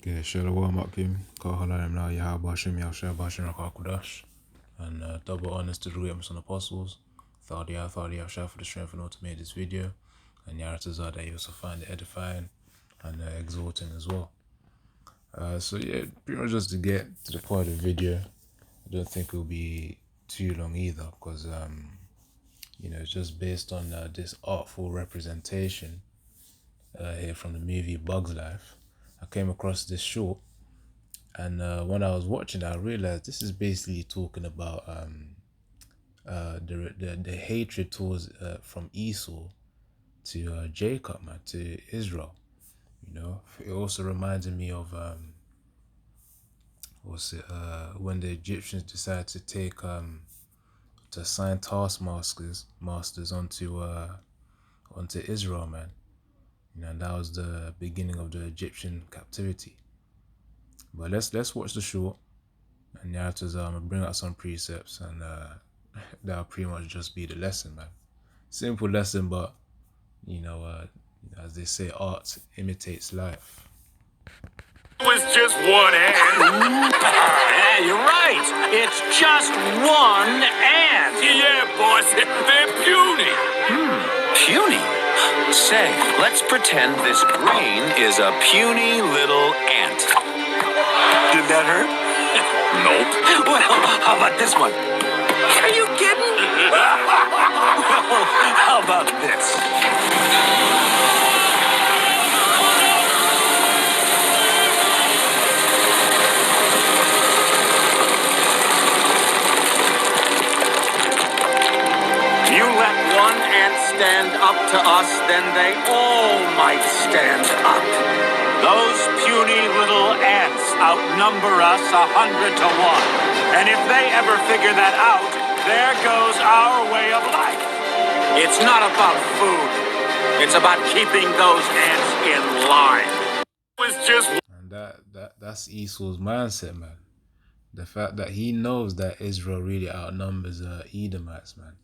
Okay, Shalom Akim, Kahalayim La Yahabashim Yahshua Bashim Rakakudash, and double honors to the Ruyams and Apostles. Thadia Yahshua for the strength and all to make this video, and Yaratazar that you also find it edifying and exhorting as well. So yeah, pretty much just to get to the point of the video, I don't think it'll be too long either, because it's just based on this artful representation here from the movie Bug's Life. I came across this short, and when I was watching it, I realized this is basically talking about the hatred towards from Esau to Jacob, man, to Israel. It also reminded me of when the Egyptians decided to take to assign taskmasters onto Israel, man. And that was the beginning of the Egyptian captivity. But let's watch the short, and after that, I'm gonna bring out some precepts, and that'll pretty much just be the lesson, man. Simple lesson, but as they say, art imitates life. It was just one ant. Yeah, you're right. It's just one ant. Yeah, boss, they're puny. Puny. Say, let's pretend this grain is a puny little ant. Did that hurt? Nope. Well, how about this one? Are you kidding? How about this? You let one ant stand up to us, then they all might stand up. Those puny little ants outnumber us 100 to 1. And if they ever figure that out, there goes our way of life. It's not about food. It's about keeping those ants in line. It was just And that's Esau's mindset, man. The fact that he knows that Israel really outnumbers Edomites, man.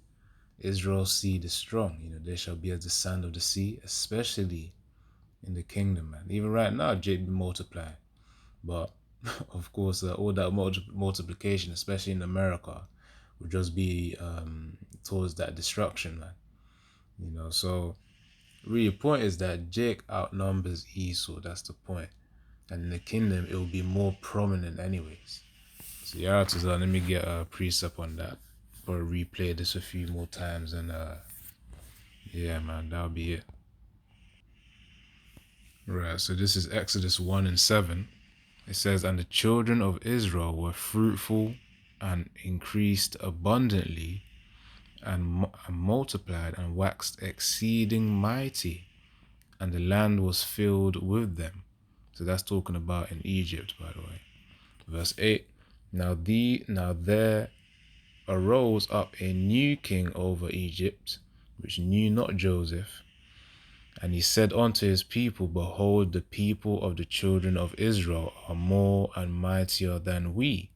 Israel's seed is strong. They shall be as the sand of the sea, especially in the kingdom, man. Even right now, Jake be multiplying. But, of course, all that multiplication, especially in America, would just be towards that destruction, man. So really the point is that Jake outnumbers Esau. That's the point. And in the kingdom, it will be more prominent anyways. So yeah, let me get a precept on that. Or replay this a few more times, and yeah, man, that'll be it. Right, so this is Exodus 1:7. It says, "And the children of Israel were fruitful and increased abundantly and multiplied and waxed exceeding mighty, and the land was filled with them." So that's talking about in Egypt, by the way. Verse 8, Now there arose up a new king over Egypt, which knew not Joseph. And he said unto his people, Behold, the people of the children of Israel are more and mightier than we.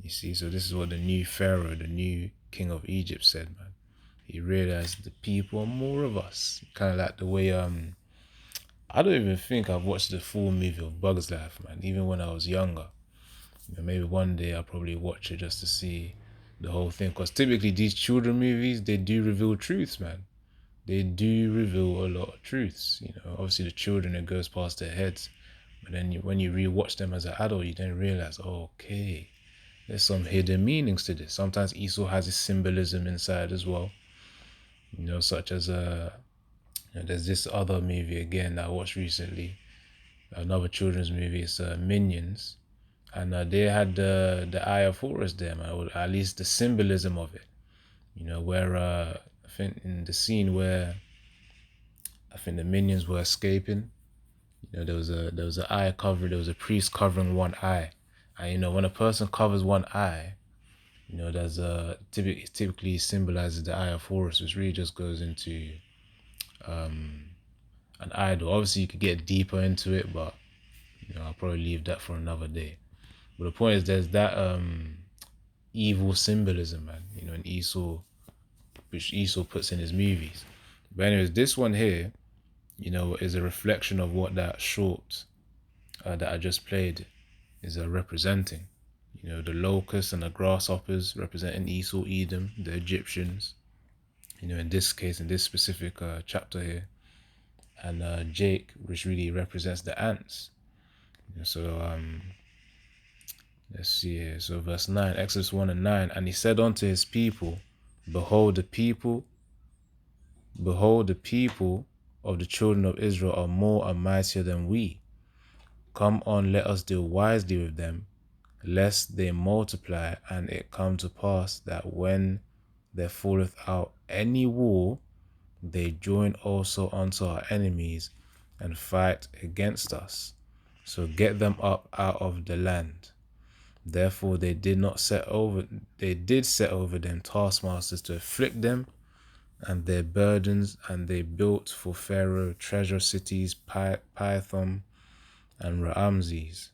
You see, so this is what the new Pharaoh, the new king of Egypt said, man. He realized the people are more of us. Kind of like the way, I don't even think I've watched the full movie of Bug's Life, man, even when I was younger. Maybe one day I'll probably watch it just to see the whole thing, because typically these children movies, they do reveal truths, man. They do reveal a lot of truths. Obviously the children, it goes past their heads, but then when you rewatch them as an adult, you then realize, okay, there's some hidden meanings to this. Sometimes Esau has a symbolism inside as well, such as there's this other movie again that I watched recently, another children's movie. It's Minions. And they had the Eye of Horus there, man, or at least the symbolism of it. Where I think in the scene where I think the minions were escaping, there was an eye covered. There was a priest covering one eye, and when a person covers one eye, there's typically symbolizes the Eye of Horus, which really just goes into an idol. Obviously, you could get deeper into it, but I'll probably leave that for another day. But the point is, there's that evil symbolism, man, in Esau, which Esau puts in his movies. But anyways, this one here, is a reflection of what that short that I just played is representing. You know, the locusts and the grasshoppers representing Esau, Edom, the Egyptians. You know, in this case, in this specific chapter here, and Jake, which really represents the ants. You know, so let's see here. So verse 9, Exodus 1 and 9, and he said unto his people, behold the people of the children of Israel are more and mightier than we. Come on, let us deal wisely with them, lest they multiply, and it come to pass that when there falleth out any war, they join also unto our enemies and fight against us. So get them up out of the land. Therefore they did set over them taskmasters to afflict them and their burdens, and they built for Pharaoh treasure cities, Pithom and Ramses.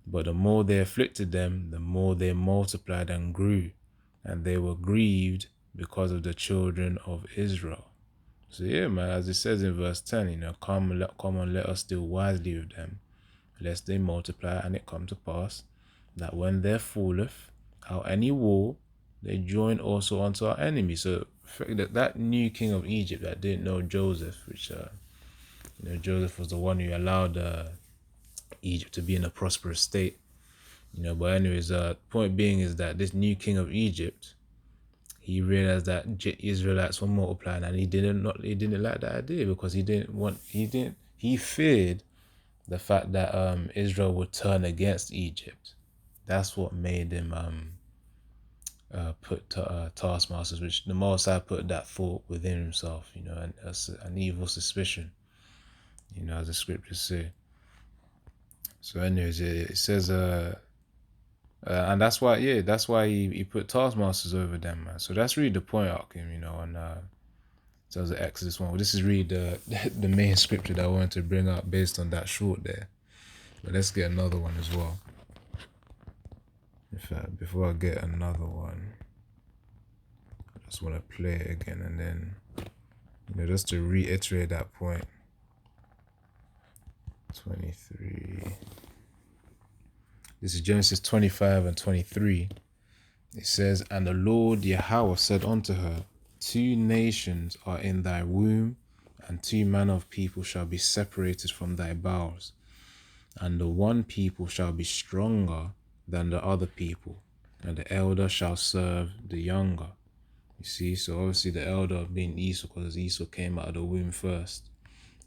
But the more they afflicted them, the more they multiplied and grew, and they were grieved because of the children of Israel. So yeah, man, as it says in verse 10, you know, come on, let us deal wisely with them, lest they multiply, and it come to pass that when there falleth out any war, they join also unto our enemies. So that new king of Egypt that didn't know Joseph, which you know, Joseph was the one who allowed Egypt to be in a prosperous state. You know, but anyways, point being is that this new king of Egypt, he realized that Israelites were multiplying, and he didn't like that idea, because he feared the fact that Israel would turn against Egypt. That's what made him put taskmasters, which the Most High put that thought within himself, you know, and an evil suspicion, you know, as the scriptures say. So anyways, it says and that's why he put taskmasters over them, man. So that's really the point, Akim, you know, on terms of Exodus 1. Well, this is really the main scripture that I wanted to bring up based on that short there. But let's get another one as well. In fact, before I get another one, I just want to play it again, and then, you know, just to reiterate that point. 23. This is Genesis 25 and 23. It says, and the Lord Yahweh said unto her, 2 nations are in thy womb, and 2 manner of people shall be separated from thy bowels. And the one people shall be stronger than the other people, and the elder shall serve the younger. You see, so obviously the elder being Esau, because Esau came out of the womb first,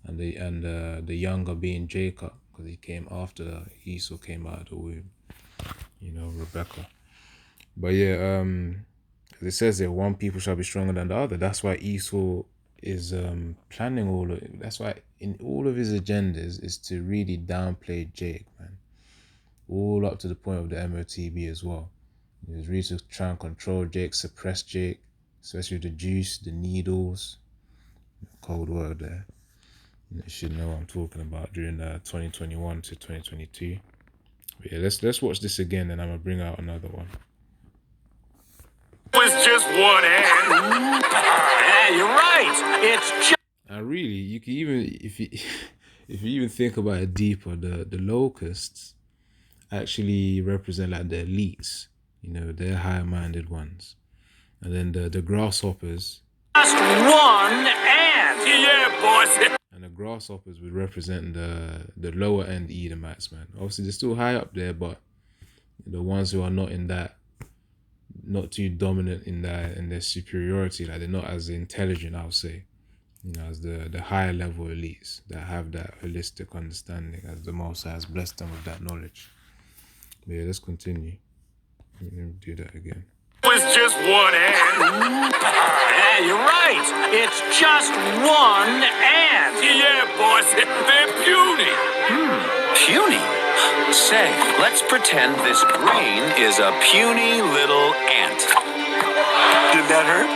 and the younger being Jacob, because he came after Esau came out of the womb, you know, Rebecca. But yeah, as it says there, one people shall be stronger than the other. That's why Esau is planning that's why in all of his agendas is to really downplay Jake, man. All up to the point of the MOTB as well. He was really to try and control Jake, suppress Jake, especially the juice, the needles. Cold word there. You should know what I'm talking about during 2021 to 2022. But yeah, let's watch this again, and I'm gonna bring out another one. It was just one hand. Yeah, you're right. It's just. And really, you can even if you even think about it deeper, the locusts actually represent like the elites, you know, they're high-minded ones, and then the grasshoppers. Just one ant. Yeah, boss. And the grasshoppers would represent the lower end Edomites, man. Obviously, they're still high up there, but the ones who are not too dominant in their superiority, like they're not as intelligent, I would say, you know, as the higher level elites that have that holistic understanding, as the Most High has blessed them with that knowledge. But yeah, let's continue. Let me do that again. It was just one hand. Yeah, you're right. It's just one ant. Yeah, boss. They're puny. Puny? Say, let's pretend this grain is a puny little ant. Did that hurt?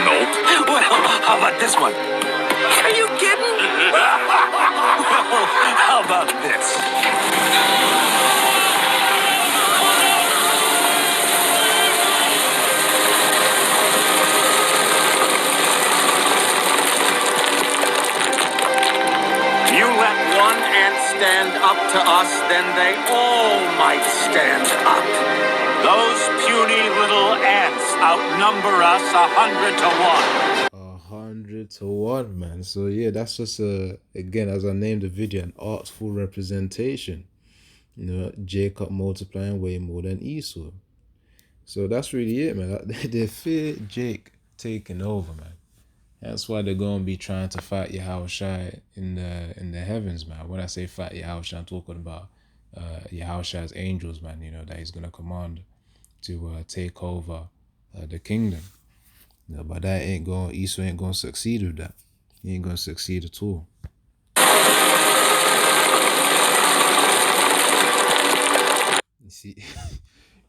Nope. Well, how about this one? Are you kidding? How about this? You let one ant stand up to us, then they all might stand up. Those puny little ants outnumber us 100 to 1. 100 to 1, man. So yeah, that's just again, as I named the video, an artful representation. You know, Jacob multiplying way more than Esau. So that's really it, man. They fear Jake taking over, man. That's why they're gonna be trying to fight Yahushua in the heavens, man. When I say fight Yahushua, I'm talking about Yahushua's angels, man. You know, that he's gonna command to take over the kingdom. You know, but that Esau ain't gonna succeed with that. He ain't gonna succeed at all. You see,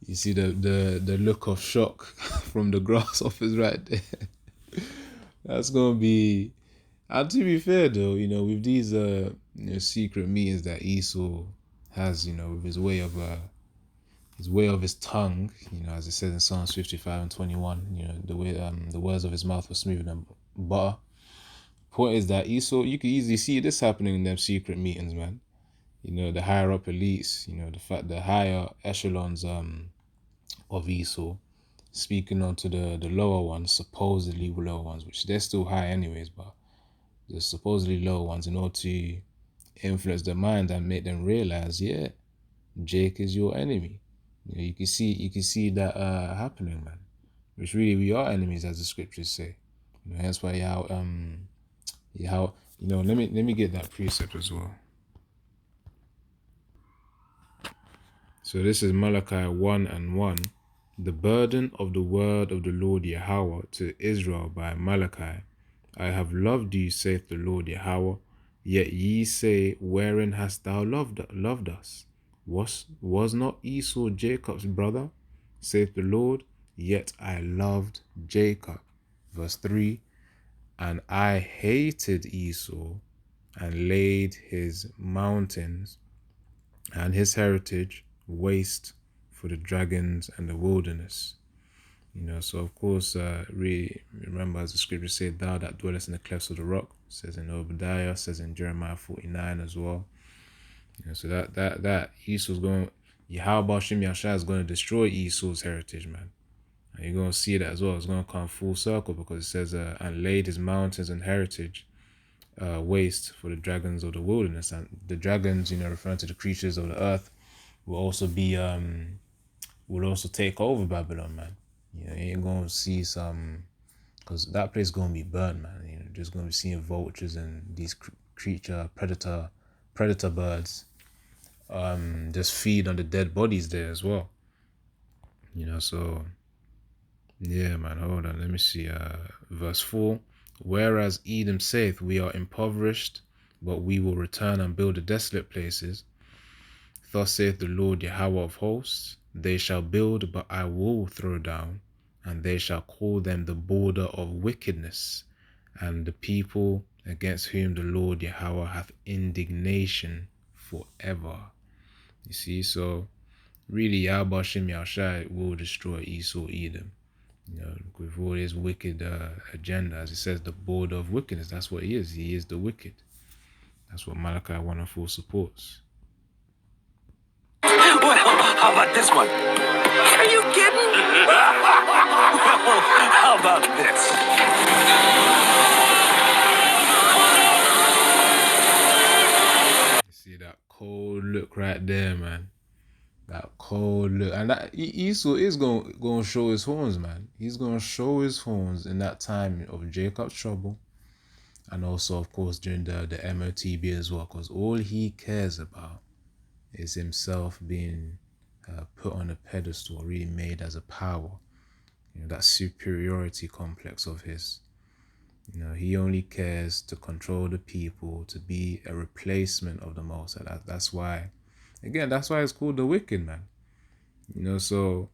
you see the look of shock from the grasshoppers right there. That's gonna be. And to be fair though, you know, with these secret meetings that Esau has, you know, with his way of his tongue, you know, as it says in Psalms 55:21, you know, the way the words of his mouth were smoother than butter. Point is that Esau, you can easily see this happening in them secret meetings, man. You know, the higher up elites, you know, the higher echelons of Esau speaking on to the lower ones, supposedly lower ones, which they're still high anyways, but the supposedly lower ones, in order to influence their mind and make them realize, yeah, Jake is your enemy. You know, you can see that happening, man. Which really we are enemies, as the scriptures say. You know, that's why you know, let me get that precept as well. So this is Malachi 1:1. The burden of the word of the Lord Yahweh to Israel by Malachi. I have loved you, saith the Lord Yahweh. Yet ye say, wherein hast thou loved us? Was not Esau Jacob's brother, saith the Lord? Yet I loved Jacob. Verse 3. And I hated Esau, and laid his mountains and his heritage waste for the dragons and the wilderness. You know, so of course, remember, as the scripture said, thou that dwellest in the clefts of the rock, says in Obadiah, says in Jeremiah 49 as well. You know, so that Esau's going, Yahweh Shem Yahshua is going to destroy Esau's heritage, man. And you're going to see that as well. It's going to come full circle, because it says, and laid his mountains and heritage waste for the dragons of the wilderness. And the dragons, you know, referring to the creatures of the earth, will also be will also take over Babylon, man. You know, you ain't gonna see some, because that place is gonna be burnt, man. You know, just gonna be seeing vultures and these predator birds just feed on the dead bodies there as well. You know, so yeah, man. Hold on, let me see. Verse 4. Whereas Edom saith, we are impoverished, but we will return and build the desolate places. Thus saith the Lord Yahweh of hosts, they shall build, but I will throw down, and they shall call them the border of wickedness, and the people against whom the Lord Yahweh hath indignation forever. You see, so really Yahweh Shem Yahshai will destroy Esau, Edom. You know, with all his wicked agenda, as it says, the border of wickedness. That's what he is. He is the wicked. That's what Malachi 1:4 supports. Well, how about this one? Are you kidding? Well, how about this? You see that cold look right there, man. That cold look. And that Esau is going to show his horns, man. He's going to show his horns in that time of Jacob's trouble. And also, of course, during the MOTB as well. Because all he cares about is himself being put on a pedestal, really made as a power. You know, that superiority complex of his. You know, he only cares to control the people, to be a replacement of the Most High. That's why, again, that's why it's called the wicked, man. You know, so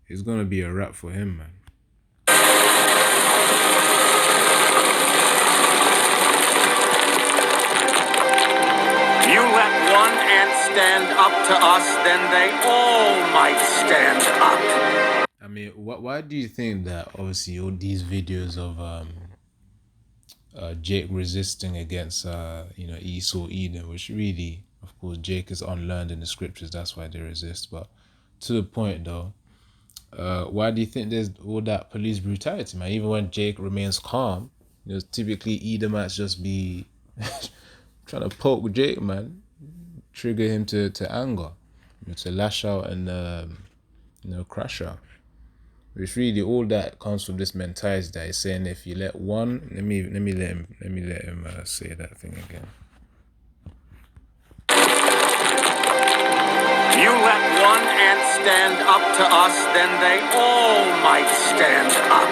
it's going to be a wrap for him, man. You let one ant stand up to us, then they all might stand up. I mean, why do you think that, obviously, all these videos of Jake resisting against, you know, Esau, Edom, which really, of Of course, Jake is unlearned in the scriptures. That's why they resist. But to the point, though, why do you think there's all that police brutality, man? Even when Jake remains calm, typically Edomites just be trying to poke Jake, man, trigger him to anger, to lash out and crash out. Which really all that comes from this mentality that is saying if you let one, let me let him say that thing again. You let one ant stand up to us, then they all might stand up.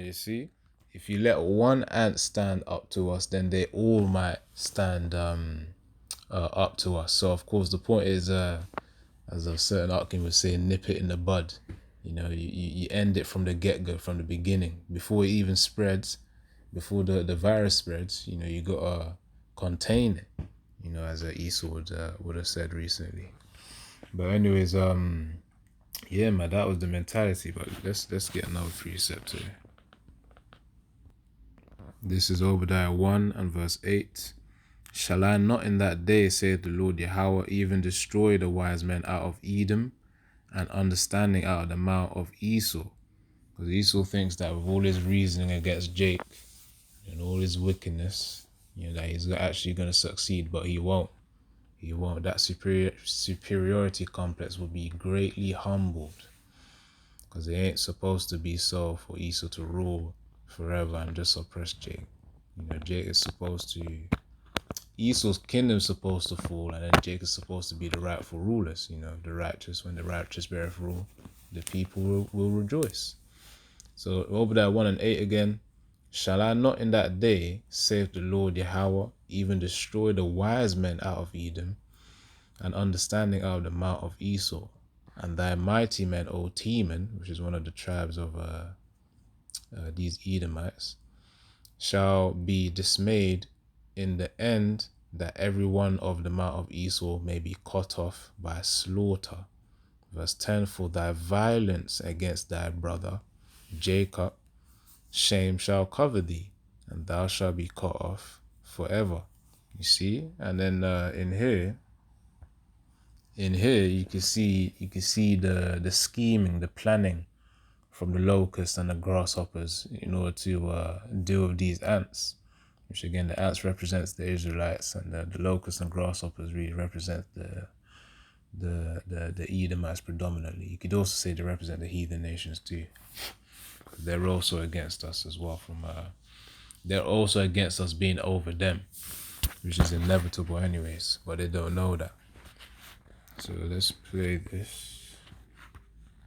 Yeah, you see, if you let one ant stand up to us, then they all might stand up to us. So of course the point is, as a certain Arkin would say, nip it in the bud. You end it from the get-go, from the beginning, before it even spreads, before the virus spreads. You gotta contain it. As Esau would have said recently. But anyways, yeah, man, that was the mentality. But let's get another precept here. This is Obadiah 1 and verse 8. Shall I not in that day, saith the Lord Yahweh, even destroy the wise men out of Edom, and understanding out of the mouth of Esau? Because Esau thinks that with all his reasoning against Jake and all his wickedness, that he's actually going to succeed, but he won't. He won't. That superiority complex will be greatly humbled, because it ain't supposed to be so for Esau to rule forever and just oppress Jake. Jake is supposed to, Esau's kingdom is supposed to fall, and then Jake is supposed to be the rightful rulers. The righteous. When the righteous beareth rule, the people will rejoice. So Obadiah 1 and 8 again. Shall I not in that day, saith the Lord Yahweh, even destroy the wise men out of Edom, and understanding out of the mouth of Esau, and thy mighty men, O Teman, which is one of the tribes of these Edomites, shall be dismayed in the end, that every one of the mouth of Esau may be cut off by slaughter. Verse 10, for thy violence against thy brother Jacob, shame shall cover thee, and thou shalt be cut off forever. You see? And then in here you can see the scheming, the planning from the locusts and the grasshoppers in order to deal with these ants. Which again, the ants represents the Israelites, and the locusts and grasshoppers really represent the Edomites predominantly. You could also say they represent the heathen nations too. They're also against us as well. They're also against us being over them, which is inevitable anyways, but they don't know that. So let's play this.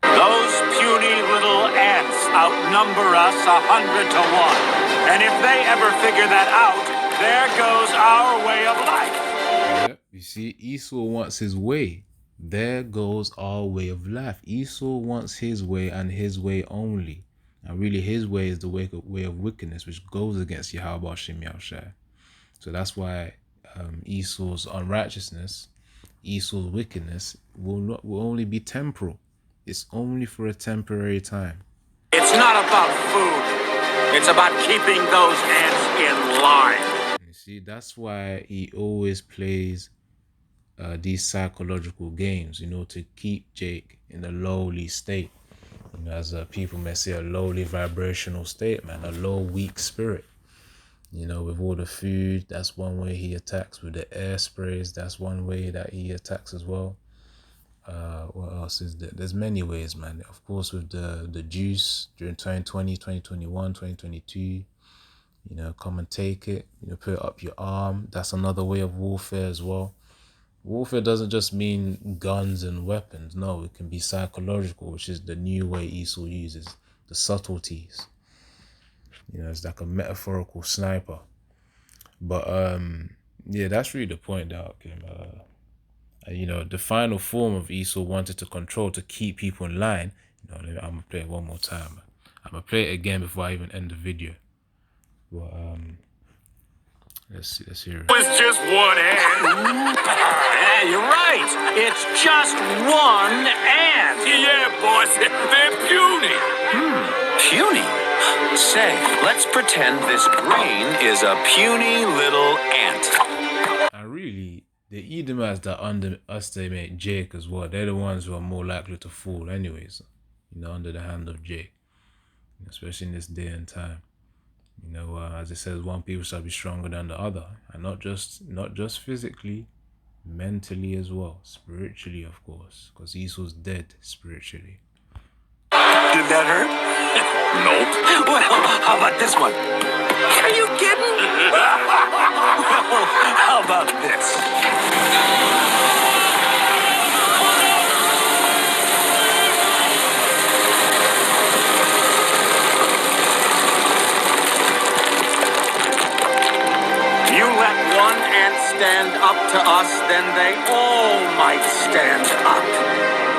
Those puny little ants outnumber us 100 to 1. And if they ever figure that out, there goes our way of life. Yep, you see, Esau wants his way. There goes our way of life. Esau wants his way and his way only. And really his way is the way of wickedness, which goes against Yahweh Shem Yahushai. So that's why Esau's unrighteousness, Esau's wickedness will only be temporal. It's only for a temporary time. It's not about food. It's about keeping those ants in line. You see, that's why he always plays these psychological games, to keep Jake in a lowly state. As people may say, a lowly vibrational state, man, a low, weak spirit. With all the food, that's one way he attacks. With the air sprays, that's one way that he attacks as well. What else is there? There's many ways, man. Of course, with the juice during 2020, 2021, 2022, come and take it, put it up your arm. That's another way of warfare as well. Warfare doesn't just mean guns and weapons. No, it can be psychological, which is the new way Esau uses the subtleties. It's like a metaphorical sniper. But yeah, that's really the point that the final form of Esau wanted to control, to keep people in line. I'm gonna play it one more time. I'm gonna play it again before I even end the video. But let's hear it. It's just one ant. Yeah, you're right. It's just one ant. Yeah, boss, they're puny. Puny? Say, let's pretend this brain is a puny little ant. And really, the Edomites that underestimate Jake as well, they're the ones who are more likely to fall anyways, under the hand of Jake, especially in this day and time. As it says, one people shall be stronger than the other, and not just physically, mentally as well, spiritually, of course, because Esau's dead spiritually. Did that hurt? Nope. Well, how about this one? Are you kidding? Well, how about this? You let one ant stand up to us, then they all might stand up.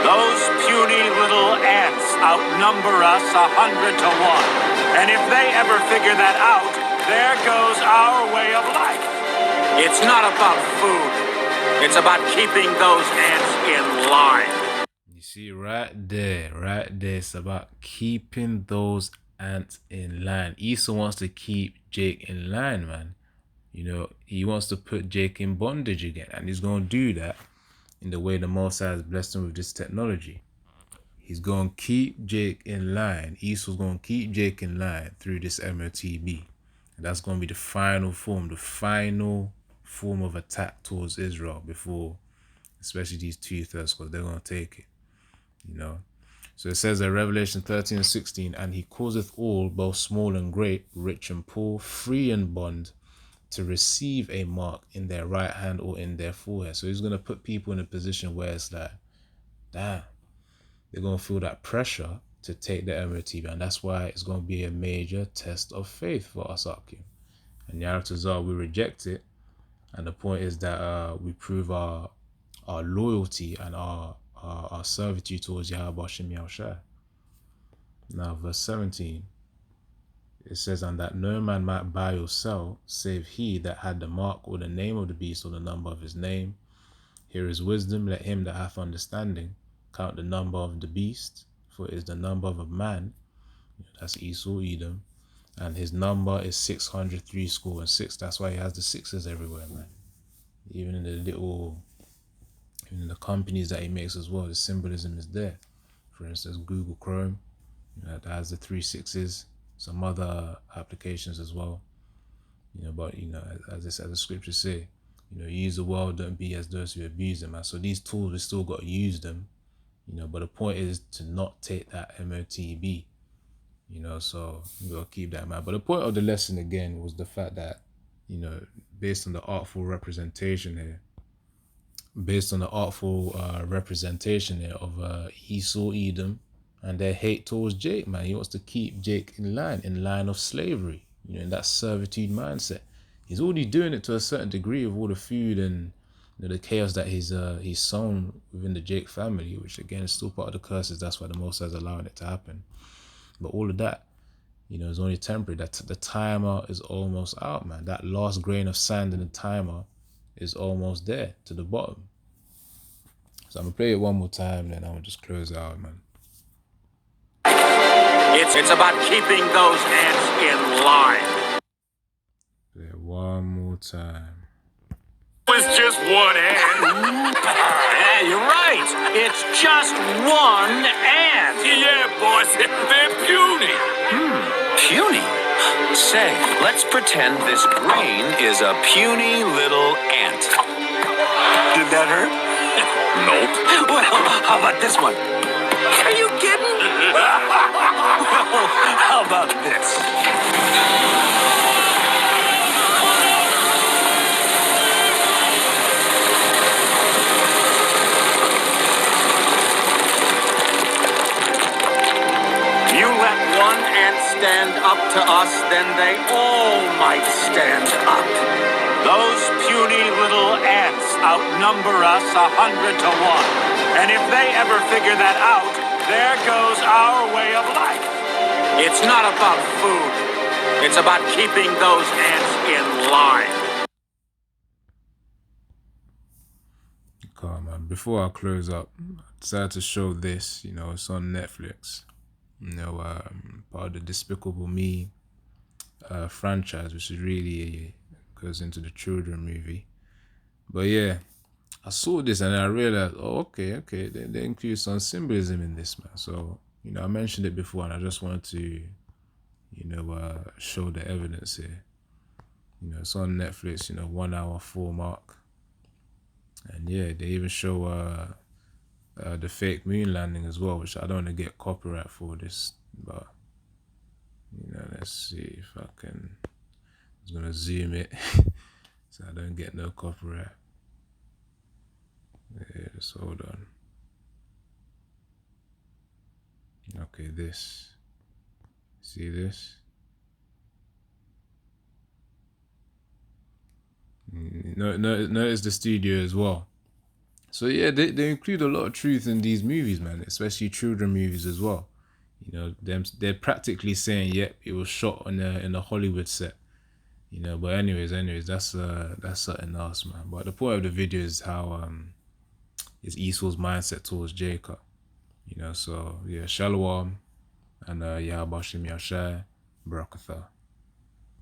Those puny little ants outnumber us 100 to 1. And if they ever figure that out, there goes our way of life. It's not about food. It's about keeping those ants in line. You see, right there, it's about keeping those ants in line. Esau wants to keep Jake in line, man. He wants to put Jake in bondage again, and he's going to do that in the way the Most High has blessed him with this technology. He's going to keep Jake in line. Esau's going to keep Jake in line through this MOTB. And that's going to be the final form of attack towards Israel before, especially these 2/3, because they're going to take it, So it says in Revelation 13 and 16, and he causeth all, both small and great, rich and poor, free and bond, to receive a mark in their right hand or in their forehead. So he's going to put people in a position where it's like, damn, they're going to feel that pressure to take the MOTB. And that's why it's going to be a major test of faith for us, Akim. And Yaratazar, we reject it. And the point is that we prove our loyalty and our servitude towards Yahweh Hashem Yahushua. Now, verse 17. It says, and that no man might buy or sell, save he that had the mark or the name of the beast or the number of his name. Here is wisdom, let him that hath understanding count the number of the beast, for it is the number of a man. That's Esau, Edom. And his number is 666. That's why he has the sixes everywhere, man. Even in the companies that he makes as well, the symbolism is there. For instance, Google Chrome, that has the 3 6s. Some other applications as well, but as the scriptures say, use the world, don't be as those who abuse them. And so these tools, we still got to use them, but the point is to not take that MOTB, so we got to keep that in mind. But the point of the lesson again was the fact that, based on the artful representation here, of Esau, Edom, and their hate towards Jake, man. He wants to keep Jake in line of slavery, in that servitude mindset. He's already doing it to a certain degree with all the food and the chaos that he's sown within the Jake family, which again is still part of the curses. That's why the Most High is allowing it to happen. But all of that, is only temporary. That the timer is almost out, man. That last grain of sand in the timer is almost there to the bottom. So I'm gonna play it one more time, then I'm gonna just close it out, man. It's about keeping those ants in line. Play it one more time. It's just one ant. Yeah, you're right. It's just one ant. Yeah, boss, they're puny. Puny? Say, let's pretend this grain is a puny little ant. Did that hurt? Nope. Well, how about this one? Are you kidding? Well, how about this? You let one ant stand up to us, then they all might stand up. Those puny little ants outnumber us 100 to 1. And if they ever figure that out, there goes our way of life. It's not about food. It's about keeping those ants in line. Come on, man. Before I close up, I decided to show this. It's on Netflix. Part of the Despicable Me franchise, which is really goes into the children movie. But yeah, I saw this and I realized, oh, okay, they include some symbolism in this, man. So, you know, I mentioned it before and I just wanted to, you know, show the evidence here. You know, it's on Netflix, you know, 1 hour 4 mark. And yeah, they even show the fake moon landing as well, which I don't want to get copyright for this, but, you know, let's see if I can, I was going to zoom it so I don't get no copyright. Yeah, just hold on. Okay, this. See this? Notice the studio as well. So yeah, they include a lot of truth in these movies, man, especially children movies as well. You know, they're practically saying, yep, it was shot in a Hollywood set. You know, but anyways, that's something else, man. But the point of the video is how is Esau's mindset towards Jacob. You know, so yeah, Shalom and Yahabashim Yashai Barakatha.